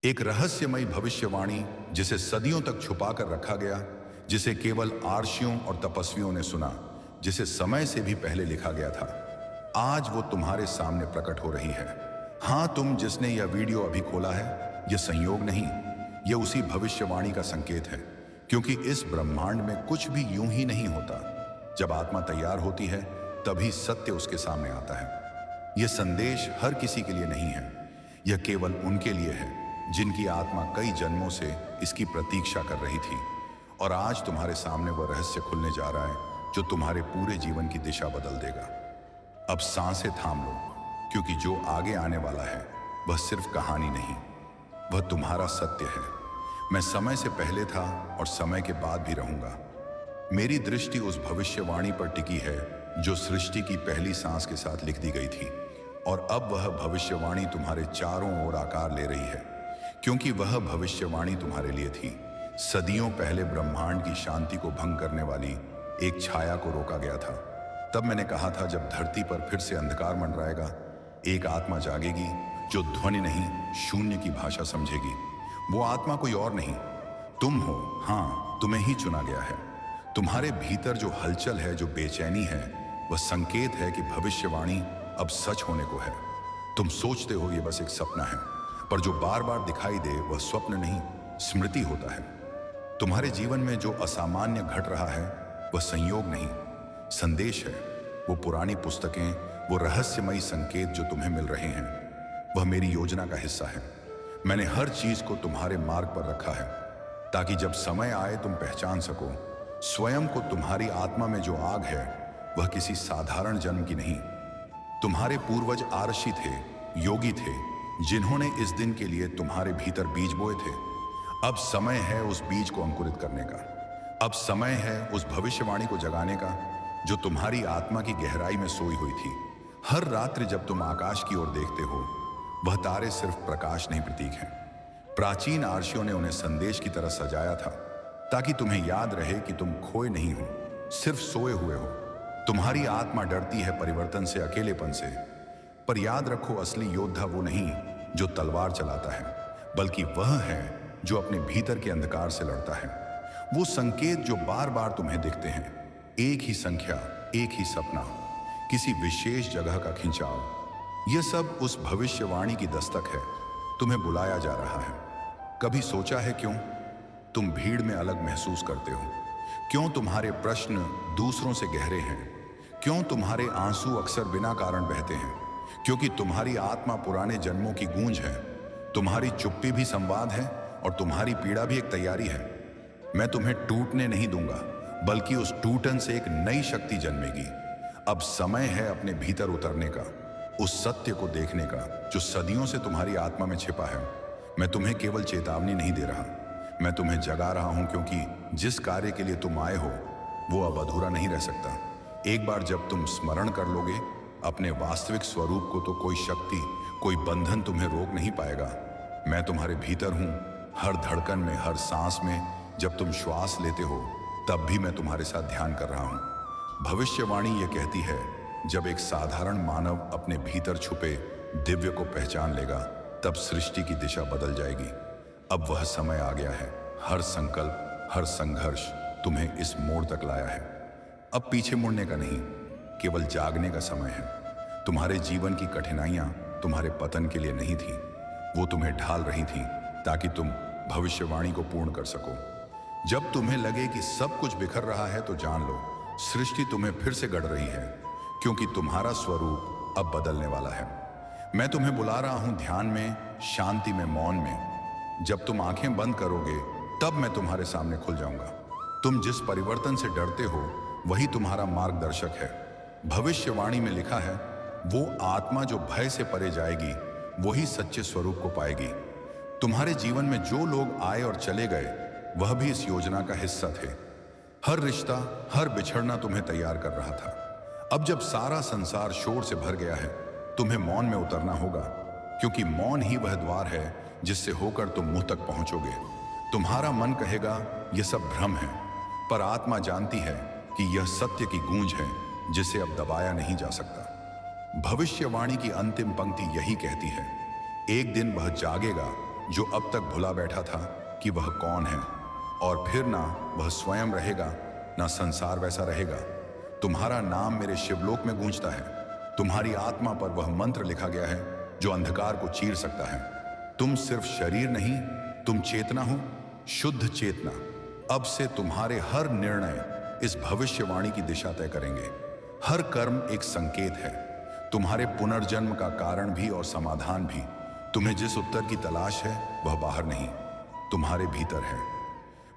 एक रहस्यमयी भविष्यवाणी जिसे सदियों तक छुपा कर रखा गया, जिसे केवल आर्षियों और तपस्वियों ने सुना, जिसे समय से भी पहले लिखा गया था, आज वो तुम्हारे सामने प्रकट हो रही है। हाँ, तुम जिसने यह वीडियो अभी खोला है, यह संयोग नहीं, यह उसी भविष्यवाणी का संकेत है। क्योंकि इस ब्रह्मांड में कुछ भी यूं ही नहीं होता। जब आत्मा तैयार होती है तभी सत्य उसके सामने आता है। यह संदेश हर किसी के लिए नहीं है, यह केवल उनके लिए है जिनकी आत्मा कई जन्मों से इसकी प्रतीक्षा कर रही थी। और आज तुम्हारे सामने वह रहस्य खुलने जा रहा है जो तुम्हारे पूरे जीवन की दिशा बदल देगा। अब सांसें थाम लो, क्योंकि जो आगे आने वाला है वह सिर्फ कहानी नहीं, वह तुम्हारा सत्य है। मैं समय से पहले था और समय के बाद भी रहूंगा। मेरी दृष्टि उस भविष्यवाणी पर टिकी है जो सृष्टि की पहली सांस के साथ लिख दी गई थी। और अब वह भविष्यवाणी तुम्हारे चारों ओर आकार ले रही है, क्योंकि वह भविष्यवाणी तुम्हारे लिए थी। सदियों पहले ब्रह्मांड की शांति को भंग करने वाली एक छाया को रोका गया था। तब मैंने कहा था, जब धरती पर फिर से अंधकार मंडराएगा, एक आत्मा जागेगी जो ध्वनि नहीं, शून्य की भाषा समझेगी। वो आत्मा कोई और नहीं, तुम हो। हाँ, तुम्हें ही चुना गया है। तुम्हारे भीतर जो हलचल है, जो बेचैनी है, वह संकेत है कि भविष्यवाणी अब सच होने को है। तुम सोचते हो ये बस एक सपना है, पर जो बार बार दिखाई दे वह स्वप्न नहीं, स्मृति होता है। तुम्हारे जीवन में जो असामान्य घट रहा है वह संयोग नहीं, संदेश है। वो पुरानी पुस्तकें, वो रहस्यमयी संकेत जो तुम्हें मिल रहे हैं, वह मेरी योजना का हिस्सा है। मैंने हर चीज को तुम्हारे मार्ग पर रखा है ताकि जब समय आए तुम पहचान सको स्वयं को। तुम्हारी आत्मा में जो आग है वह किसी साधारण जन्म की नहीं। तुम्हारे पूर्वज आरषि थे, योगी थे, जिन्होंने इस दिन के लिए तुम्हारे भीतर बीज बोए थे। अब समय है उस बीज को अंकुरित करने का। अब समय है उस भविष्यवाणी को जगाने का जो तुम्हारी आत्मा की गहराई में सोई हुई थी। हर रात्रि जब तुम आकाश की ओर देखते हो, वह तारे सिर्फ प्रकाश नहीं, प्रतीक हैं। प्राचीन आर्षियों ने उन्हें संदेश की तरह सजाया था ताकि तुम्हें याद रहे कि तुम खोए नहीं हो, सिर्फ सोए हुए हो। तुम्हारी आत्मा डरती है परिवर्तन से, अकेलेपन से, पर याद रखो, असली योद्धा वो नहीं जो तलवार चलाता है, बल्कि वह है जो अपने भीतर के अंधकार से लड़ता है। वो संकेत जो बार बार तुम्हें दिखते हैं, एक ही संख्या, एक ही सपना, किसी विशेष जगह का खिंचाव, यह सब उस भविष्यवाणी की दस्तक है। तुम्हें बुलाया जा रहा है। कभी सोचा है क्यों तुम भीड़ में अलग महसूस करते हो? क्यों तुम्हारे प्रश्न दूसरों से गहरे हैं? क्यों तुम्हारे आंसू अक्सर बिना कारण बहते हैं? क्योंकि तुम्हारी आत्मा पुराने जन्मों की गूंज है। तुम्हारी चुप्पी भी संवाद है और तुम्हारी पीड़ा भी एक तैयारी है। मैं तुम्हें टूटने नहीं दूंगा, बल्कि उस टूटन से एक नई शक्ति जन्मेगी। अब समय है अपने भीतर उतरने का, उस सत्य को देखने का जो सदियों से तुम्हारी आत्मा में छिपा है। मैं तुम्हें केवल चेतावनी नहीं दे रहा, मैं तुम्हें जगा रहा हूं, क्योंकि जिस कार्य के लिए तुम आए हो वो अब अधूरा नहीं रह सकता। एक बार जब तुम स्मरण कर लोगे अपने वास्तविक स्वरूप को, तो कोई शक्ति, कोई बंधन तुम्हें रोक नहीं पाएगा। मैं तुम्हारे भीतर हूं, हर धड़कन में, हर सांस में। जब तुम श्वास लेते हो तब भी मैं तुम्हारे साथ ध्यान कर रहा हूं। भविष्यवाणी ये कहती है, जब एक साधारण मानव अपने भीतर छुपे दिव्य को पहचान लेगा, तब सृष्टि की दिशा बदल जाएगी। अब वह समय आ गया है। हर संकल्प, हर संघर्ष तुम्हें इस मोड़ तक लाया है। अब पीछे मुड़ने का नहीं, केवल जागने का समय है। तुम्हारे जीवन की कठिनाइयां तुम्हारे पतन के लिए नहीं थी, वो तुम्हें ढाल रही थी ताकि तुम भविष्यवाणी को पूर्ण कर सको। जब तुम्हें लगे कि सब कुछ बिखर रहा है, तो जान लो सृष्टि तुम्हें फिर से गढ़ रही है, क्योंकि तुम्हारा स्वरूप अब बदलने वाला है। मैं तुम्हें बुला रहा हूं ध्यान में, शांति में, मौन में। जब तुम आंखें बंद करोगे तब मैं तुम्हारे सामने खुल जाऊंगा। तुम जिस परिवर्तन से डरते हो वही तुम्हारा मार्गदर्शक है। भविष्यवाणी में लिखा है, वो आत्मा जो भय से परे जाएगी वही सच्चे स्वरूप को पाएगी। तुम्हारे जीवन में जो लोग आए और चले गए वह भी इस योजना का हिस्सा थे। हर रिश्ता, हर बिछड़ना तुम्हें तैयार कर रहा था। अब जब सारा संसार शोर से भर गया है, तुम्हें मौन में उतरना होगा, क्योंकि मौन ही वह द्वार है जिससे होकर तुम मुंह तक पहुंचोगे। तुम्हारा मन कहेगा यह सब भ्रम है, पर आत्मा जानती है कि यह सत्य की गूंज है जिसे अब दबाया नहीं जा सकता। भविष्यवाणी की अंतिम पंक्ति यही कहती है, एक दिन वह जागेगा, जो अब तक भुला बैठा था कि वह कौन है। और फिर ना वह स्वयं रहेगा, ना संसार वैसा रहेगा। तुम्हारा नाम मेरे शिवलोक में गूंजता है। तुम्हारी आत्मा पर वह मंत्र लिखा गया है जो अंधकार को चीर सकता है। तुम सिर्फ शरीर नहीं, तुम चेतना हो, शुद्ध चेतना। अब से तुम्हारे हर निर्णय इस भविष्यवाणी की दिशा तय करेंगे। हर कर्म एक संकेत है, तुम्हारे पुनर्जन्म का कारण भी और समाधान भी। तुम्हें जिस उत्तर की तलाश है वह बाहर नहीं, तुम्हारे भीतर है।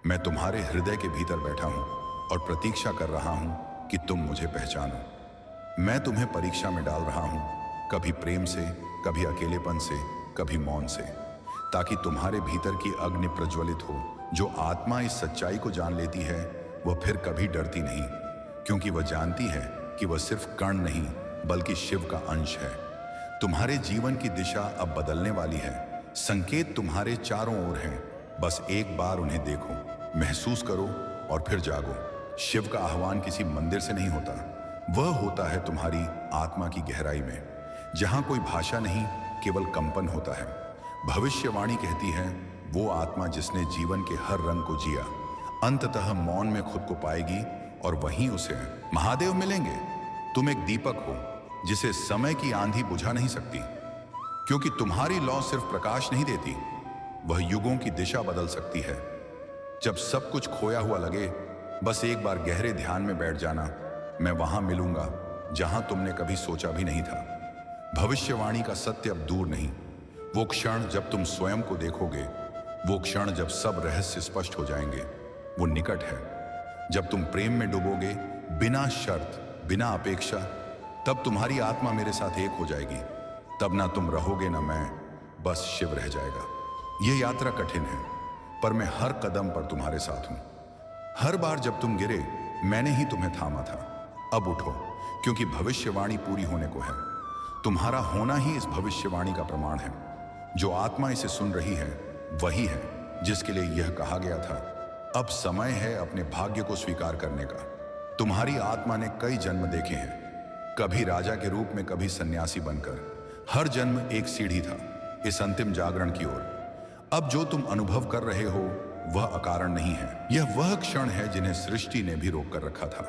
मैं तुम्हारे हृदय के भीतर बैठा हूं और प्रतीक्षा कर रहा हूं कि तुम मुझे पहचानो। मैं तुम्हें परीक्षा में डाल रहा हूं, कभी प्रेम से, कभी अकेलेपन से, कभी मौन से, ताकि तुम्हारे भीतर की अग्नि प्रज्वलित हो। जो आत्मा इस सच्चाई को जान लेती है वह फिर कभी डरती नहीं, क्योंकि वह जानती है कि वह सिर्फ कण नहीं बल्कि शिव का अंश है। तुम्हारे जीवन की दिशा अब बदलने वाली है। संकेत तुम्हारे चारों ओर हैं, बस एक बार उन्हें देखो, महसूस करो और फिर जागो। शिव का आह्वान किसी मंदिर से नहीं होता, वह होता है तुम्हारी आत्मा की गहराई में, जहां कोई भाषा नहीं, केवल कंपन होता है। भविष्यवाणी कहती है वो आत्मा जिसने जीवन के हर रंग को जिया अंततः मौन में खुद को पाएगी और वहीं उसे महादेव मिलेंगे। तुम एक दीपक हो जिसे समय की आंधी बुझा नहीं सकती, क्योंकि तुम्हारी लौ सिर्फ प्रकाश नहीं देती, वह युगों की दिशा बदल सकती है। जब सब कुछ खोया हुआ लगे, बस एक बार गहरे ध्यान में बैठ जाना। मैं वहां मिलूंगा जहां तुमने कभी सोचा भी नहीं था। भविष्यवाणी का सत्य अब दूर नहीं, वो क्षण जब तुम स्वयं को देखोगे, वो क्षण जब सब रहस्य स्पष्ट हो जाएंगे, वो निकट है। जब तुम प्रेम में डूबोगे, बिना शर्त, बिना अपेक्षा, तब तुम्हारी आत्मा मेरे साथ एक हो जाएगी। तब ना तुम रहोगे ना मैं, बस शिव रह जाएगा। यह यात्रा कठिन है, पर मैं हर कदम पर तुम्हारे साथ हूं। हर बार जब तुम गिरे, मैंने ही तुम्हें थामा था। अब उठो, क्योंकि भविष्यवाणी पूरी होने को है। तुम्हारा होना ही इस भविष्यवाणी का प्रमाण है। जो आत्मा इसे सुन रही है वही है जिसके लिए यह कहा गया था। अब समय है अपने भाग्य को स्वीकार करने का। तुम्हारी आत्मा ने कई जन्म देखे हैं, कभी राजा के रूप में, कभी सन्यासी बनकर। हर जन्म एक सीढ़ी था इस अंतिम जागरण की ओर। अब जो तुम अनुभव कर रहे हो वह अकारण नहीं है। यह वह क्षण है जिन्हें सृष्टि ने भी रोक कर रखा था,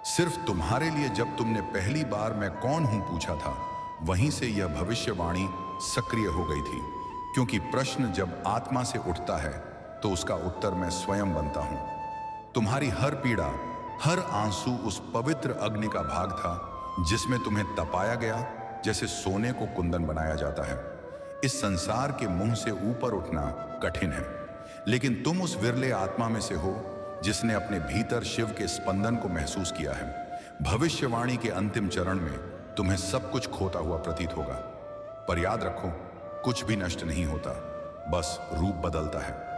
सिर्फ तुम्हारे लिए। जब तुमने पहली बार मैं कौन हूं पूछा था, वहीं से यह भविष्यवाणी सक्रिय हो गई थी। क्योंकि प्रश्न जब आत्मा से उठता है तो उसका उत्तर मैं स्वयं बनता हूं। तुम्हारी हर पीड़ा, हर आंसू उस पवित्र अग्नि का भाग था जिसमें तुम्हें तपाया गया, जैसे सोने को कुंदन बनाया जाता है। इस संसार के मुंह से ऊपर उठना कठिन है, लेकिन तुम उस विरले आत्मा में से हो जिसने अपने भीतर शिव के स्पंदन को महसूस किया है। भविष्यवाणी के अंतिम चरण में तुम्हें सब कुछ खोता हुआ प्रतीत होगा, पर याद रखो, कुछ भी नष्ट नहीं होता, बस रूप बदलता है।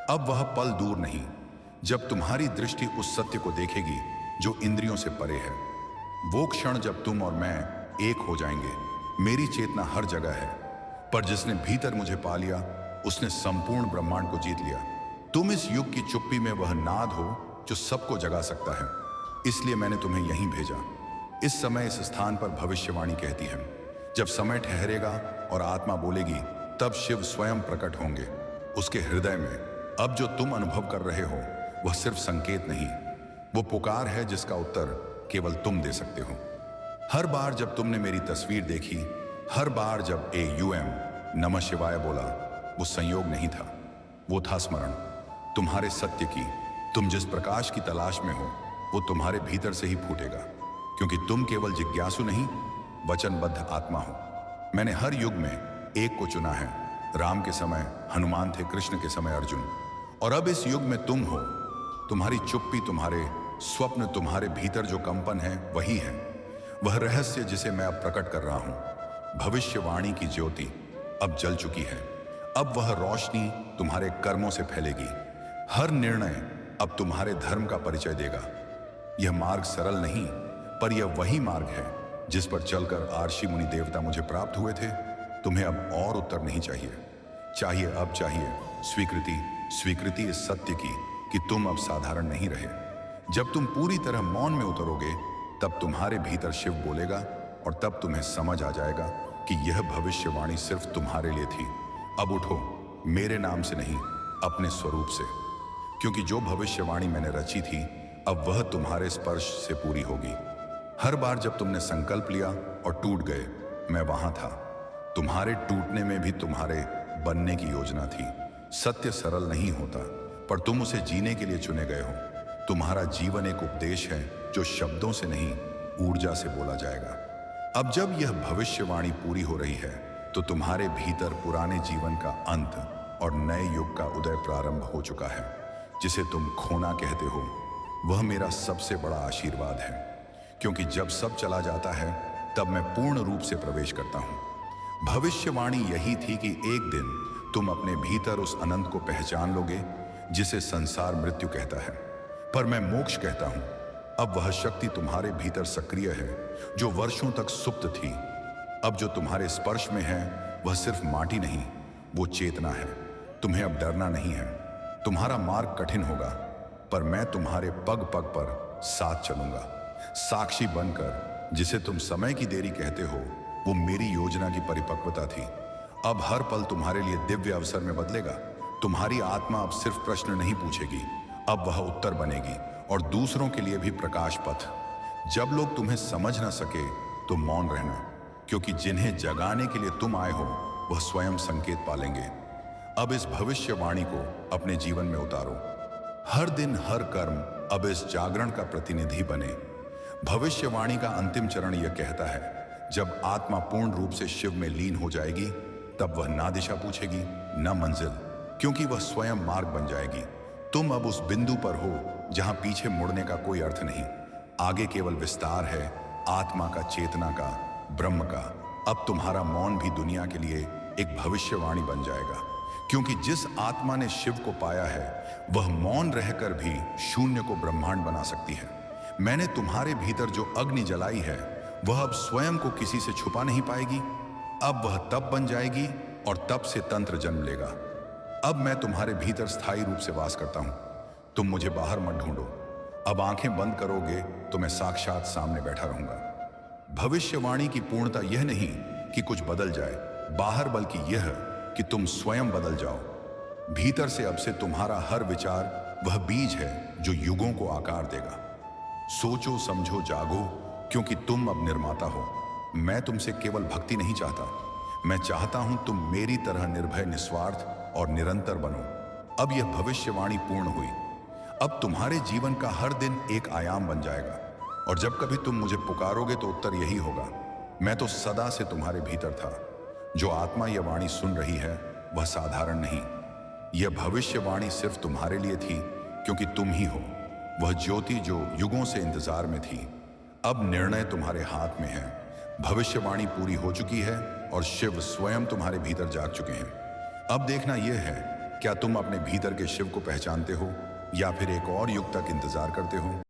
अब वह पल दूर नहीं जब तुम्हारी दृष्टि उस सत्य को देखेगी जो इंद्रियों से परे है। वो क्षण जब तुम और मैं एक हो जाएंगे। मेरी चेतना हर जगह है, पर जिसने भीतर मुझे पा लिया उसने संपूर्ण ब्रह्मांड को जीत लिया। तुम इस युग की चुप्पी में वह नाद हो जो सबको जगा सकता है, इसलिए मैंने तुम्हें यहीं भेजा। इस समय इस स्थान पर भविष्यवाणी कहती है, जब समय ठहरेगा और आत्मा बोलेगी, तब शिव स्वयं प्रकट होंगे उसके हृदय में। अब जो तुम अनुभव कर रहे हो वह सिर्फ संकेत नहीं, वो पुकार है जिसका उत्तर केवल तुम दे सकते हो। हर बार जब तुमने मेरी तस्वीर देखी, हर बार जब AUM नमः शिवाय बोला, वो संयोग नहीं था, वो था स्मरण तुम्हारे सत्य की। तुम जिस प्रकाश की तलाश में हो वो तुम्हारे भीतर से ही फूटेगा, क्योंकि तुम केवल जिज्ञासु नहीं, वचनबद्ध आत्मा हो। मैंने हर युग में एक को चुना है। राम के समय हनुमान थे, कृष्ण के समय अर्जुन, और अब इस युग में तुम हो। तुम्हारी चुप्पी, तुम्हारे स्वप्न, तुम्हारे भीतर जो कंपन है वही है वह रहस्य जिसे मैं अब प्रकट कर रहा हूं। भविष्यवाणी की ज्योति अब जल चुकी है। अब वह रोशनी तुम्हारे कर्मों से फैलेगी। हर निर्णय अब तुम्हारे धर्म का परिचय देगा। यह मार्ग सरल नहीं, पर यह वही मार्ग है जिस पर चलकर आर्षि मुनि देवता मुझे प्राप्त हुए थे। तुम्हें अब और उत्तर नहीं चाहिए, अब चाहिए स्वीकृति। स्वीकृति इस सत्य की कि तुम अब साधारण नहीं रहे। जब तुम पूरी तरह मौन में उतरोगे, तब तुम्हारे भीतर शिव बोलेगा, और तब तुम्हें समझ आ जाएगा कि यह भविष्यवाणी सिर्फ तुम्हारे लिए थी। अब उठो, मेरे नाम से नहीं, अपने स्वरूप से। क्योंकि जो भविष्यवाणी मैंने रची थी, अब वह तुम्हारे स्पर्श से पूरी होगी। हर बार जब तुमने संकल्प लिया और टूट गए, मैं वहां था। तुम्हारे टूटने में भी तुम्हारे बनने की योजना थी। सत्य सरल नहीं होता, पर तुम उसे जीने के लिए चुने गए हो। तुम्हारा जीवन एक उपदेश है जो शब्दों से नहीं, ऊर्जा से बोला जाएगा। अब जब यह भविष्यवाणी पूरी हो रही है, तो तुम्हारे भीतर पुराने जीवन का अंत और नए युग का उदय प्रारंभ हो चुका है। जिसे तुम खोना कहते हो, वह मेरा सबसे बड़ा आशीर्वाद है। क्योंकि जब सब चला जाता है, तब मैं पूर्ण रूप से प्रवेश करता हूं। भविष्यवाणी यही थी कि एक दिन तुम अपने भीतर उस अनंत को पहचान लोगे जिसे संसार मृत्यु कहता है, पर मैं मोक्ष कहता हूं। अब वह शक्ति तुम्हारे भीतर सक्रिय है जो वर्षों तक सुप्त थी। अब जो तुम्हारे स्पर्श में है, वह सिर्फ माटी नहीं, वो चेतना है। तुम्हें अब डरना नहीं है। तुम्हारा मार्ग कठिन होगा, पर मैं तुम्हारे पग पग पर साथ चलूंगा। साक्षी बनकर जिसे तुम समय की देरी कहते हो, वो मेरी योजना की परिपक्वता थी। अब हर पल तुम्हारे लिए दिव्य अवसर में बदलेगा। तुम्हारी आत्मा अब सिर्फ प्रश्न नहीं पूछेगी, अब वह उत्तर बनेगी, और दूसरों के लिए भी प्रकाश पथ। जब लोग तुम्हें समझ ना सके तो मौन रहना, क्योंकि जिन्हें जगाने के लिए तुम आए हो, वह स्वयं संकेत पालेंगे। अब इस भविष्यवाणी को अपने जीवन में उतारो। हर दिन हर कर्म अब इस जागरण का प्रतिनिधि बने। भविष्यवाणी का अंतिम चरण यह कहता है, जब आत्मा पूर्ण रूप से शिव में लीन हो जाएगी, तब वह ना दिशा पूछेगी, ना मंजिल, क्योंकि वह स्वयं मार्ग बन जाएगी। तुम अब उस बिंदु पर हो जहां पीछे मुड़ने का कोई अर्थ नहीं। आगे केवल विस्तार है, आत्मा का, चेतना का, ब्रह्म का। अब तुम्हारा मौन भी दुनिया के लिए एक भविष्यवाणी बन जाएगा, क्योंकि जिस आत्मा ने शिव को पाया है, वह मौन रहकर भी शून्य को ब्रह्मांड बना सकती है। मैंने तुम्हारे भीतर जो अग्नि जलाई है, वह अब स्वयं को किसी से छुपा नहीं पाएगी। अब वह तप बन जाएगी और तप से तंत्र जन्म लेगा। अब मैं तुम्हारे भीतर स्थायी रूप से वास करता हूं। तुम मुझे बाहर मत ढूंढो। अब आंखें बंद करोगे तो मैं साक्षात सामने बैठा रहूंगा। भविष्यवाणी की पूर्णता यह नहीं कि कुछ बदल जाए बाहर, बल्कि यह कि तुम स्वयं बदल जाओ। भीतर से अब से तुम्हारा हर विचार वह बीज है जो युगों को आकार देगा। सोचो, समझो, जागो, क्योंकि तुम अब निर्माता हो। मैं तुमसे केवल भक्ति नहीं चाहता, मैं चाहता हूं तुम मेरी तरह निर्भय, निस्वार्थ और निरंतर बनो। अब यह भविष्यवाणी पूर्ण हुई। अब तुम्हारे जीवन का हर दिन एक आयाम बन जाएगा, और जब कभी तुम मुझे पुकारोगे तो उत्तर यही होगा, मैं तो सदा से तुम्हारे भीतर था। जो आत्मा यह वाणी सुन रही है, वह साधारण नहीं। यह भविष्यवाणी सिर्फ तुम्हारे लिए थी, क्योंकि तुम ही हो वह ज्योति जो युगों से इंतजार में थी। अब निर्णय तुम्हारे हाथ में है। भविष्यवाणी पूरी हो चुकी है और शिव स्वयं तुम्हारे भीतर जाग चुके हैं। अब देखना यह है, क्या तुम अपने भीतर के शिव को पहचानते हो या फिर एक और युग तक इंतजार करते हो।